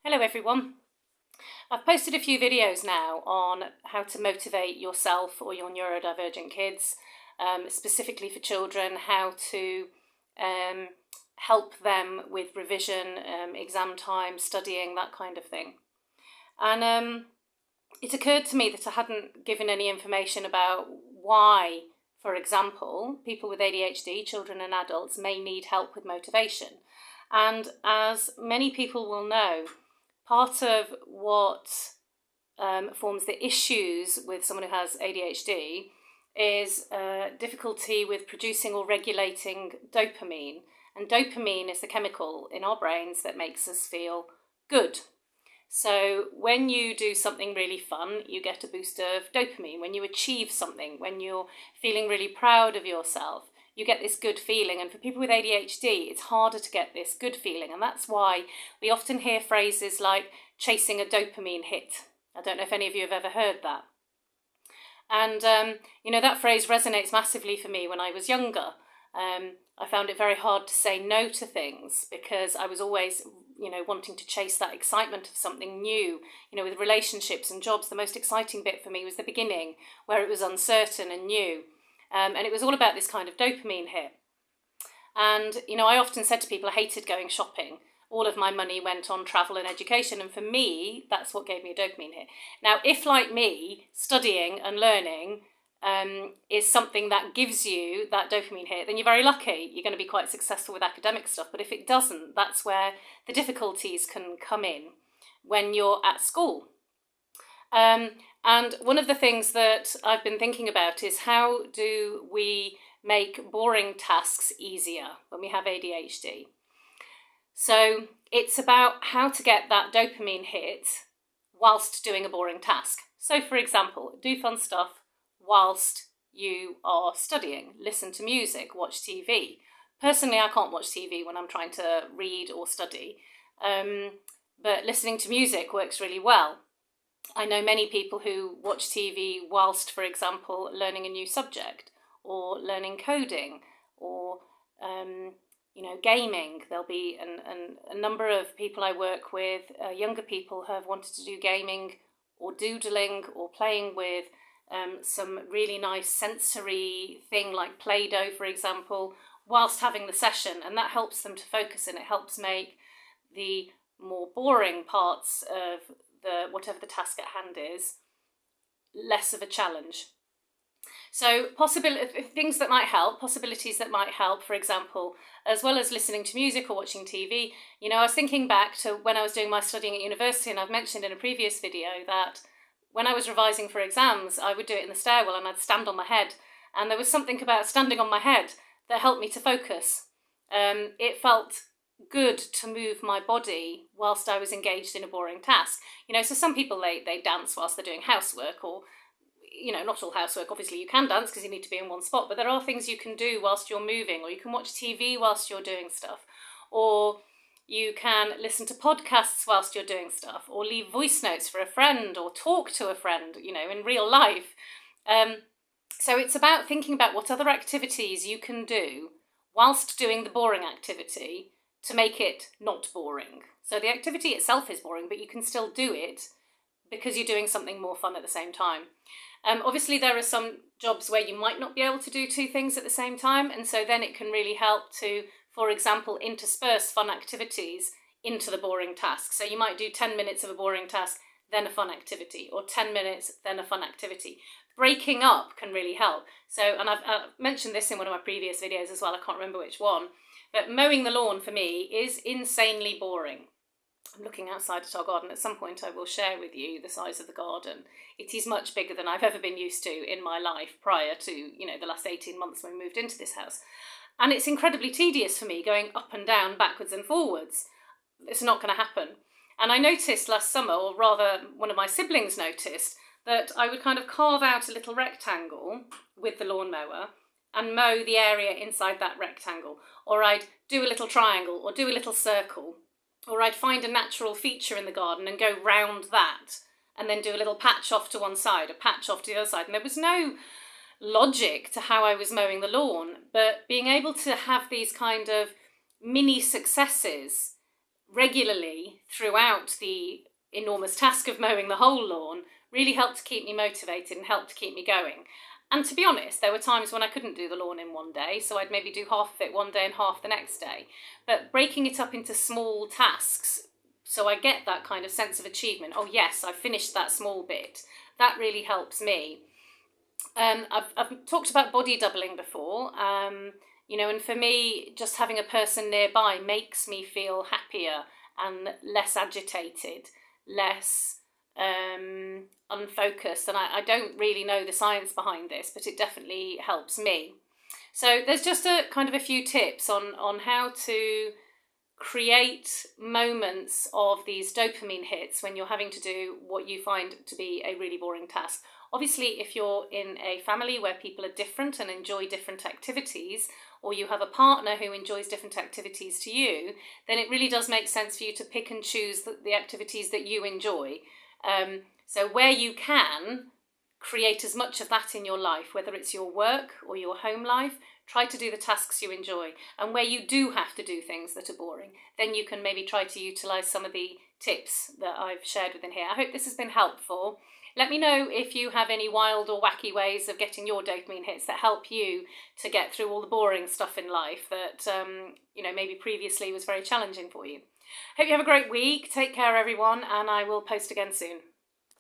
Hello everyone. I've posted a few videos now on how to motivate yourself or your neurodivergent kids, specifically for children, how to help them with revision, exam time, studying, that kind of thing. And it occurred to me that I hadn't given any information about why, for example, people with ADHD, children and adults, may need help with motivation. And as many people will know, part of what forms the issues with someone who has ADHD is difficulty with producing or regulating dopamine. And dopamine is the chemical in our brains that makes us feel good. So when you do something really fun, you get a boost of dopamine. When you achieve something, when you're feeling really proud of yourself, you get this good feeling. And for people with ADHD, it's harder to get this good feeling. And that's why we often hear phrases like chasing a dopamine hit. I don't know if any of you have ever heard that. And, that phrase resonates massively for me when I was younger. I found it very hard to say no to things because I was always, wanting to chase that excitement of something new. With relationships and jobs, the most exciting bit for me was the beginning, where it was uncertain and new. And it was all about this kind of dopamine hit. And, I often said to people I hated going shopping. All of my money went on travel and education. And for me, that's what gave me a dopamine hit. Now, if like me, studying and learning is something that gives you that dopamine hit, then you're very lucky. You're going to be quite successful with academic stuff. But if it doesn't, that's where the difficulties can come in when you're at school. And one of the things that I've been thinking about is how do we make boring tasks easier when we have ADHD? So it's about how to get that dopamine hit whilst doing a boring task. So for example, do fun stuff whilst you are studying. Listen to music, watch TV. Personally, I can't watch TV when I'm trying to read or study, but listening to music works really well. I know many people who watch TV whilst, for example, learning a new subject or learning coding or, gaming. There'll be a number of people I work with, younger people who have wanted to do gaming or doodling or playing with some really nice sensory thing like Play-Doh, for example, whilst having the session. And that helps them to focus and it helps make the more boring parts of whatever the task at hand is, less of a challenge. So things that might help, possibilities that might help, for example, as well as listening to music or watching TV, I was thinking back to when I was doing my studying at university, and I've mentioned in a previous video that when I was revising for exams, I would do it in the stairwell and I'd stand on my head. And there was something about standing on my head that helped me to focus. It felt good to move my body whilst I was engaged in a boring task. So some people, they dance whilst they're doing housework, or, not all housework, obviously you can dance because you need to be in one spot, but there are things you can do whilst you're moving, or you can watch TV whilst you're doing stuff, or you can listen to podcasts whilst you're doing stuff, or leave voice notes for a friend, or talk to a friend, in real life. So it's about thinking about what other activities you can do whilst doing the boring activity to make it not boring. So the activity itself is boring, but you can still do it because you're doing something more fun at the same time. Obviously, there are some jobs where you might not be able to do two things at the same time, and so then it can really help to, for example, intersperse fun activities into the boring task. So you might do 10 minutes of a boring task, then a fun activity, or 10 minutes, then a fun activity. Breaking up can really help. So, and I've mentioned this in one of my previous videos as well, I can't remember which one, but mowing the lawn for me is insanely boring. I'm looking outside at our garden. At some point I will share with you the size of the garden. It is much bigger than I've ever been used to in my life prior to, the last 18 months when we moved into this house. And it's incredibly tedious for me going up and down, backwards and forwards. It's not going to happen. And I noticed last summer, or rather one of my siblings noticed, that I would kind of carve out a little rectangle with the lawnmower and mow the area inside that rectangle. Or I'd do a little triangle or do a little circle. Or I'd find a natural feature in the garden and go round that and then do a little patch off to one side, a patch off to the other side. And there was no logic to how I was mowing the lawn, but being able to have these kind of mini successes regularly throughout the enormous task of mowing the whole lawn really helped to keep me motivated and helped to keep me going. And to be honest, there were times when I couldn't do the lawn in one day, so I'd maybe do half of it one day and half the next day. But breaking it up into small tasks, so I get that kind of sense of achievement. Oh yes, I finished that small bit. That really helps me. I've talked about body doubling before, and for me, just having a person nearby makes me feel happier and less agitated, less unfocused. And I don't really know the science behind this, but it definitely helps me. So there's just a kind of a few tips on how to create moments of these dopamine hits when you're having to do what you find to be a really boring task. Obviously, if you're in a family where people are different and enjoy different activities, or you have a partner who enjoys different activities to you, then it really does make sense for you to pick and choose the activities that you enjoy. So where you can, create as much of that in your life, whether it's your work or your home life. Try to do the tasks you enjoy. And where you do have to do things that are boring, then you can maybe try to utilise some of the tips that I've shared within here. I hope this has been helpful. Let me know if you have any wild or wacky ways of getting your dopamine hits that help you to get through all the boring stuff in life that maybe previously was very challenging for you. Hope you have a great week. Take care, everyone, and I will post again soon.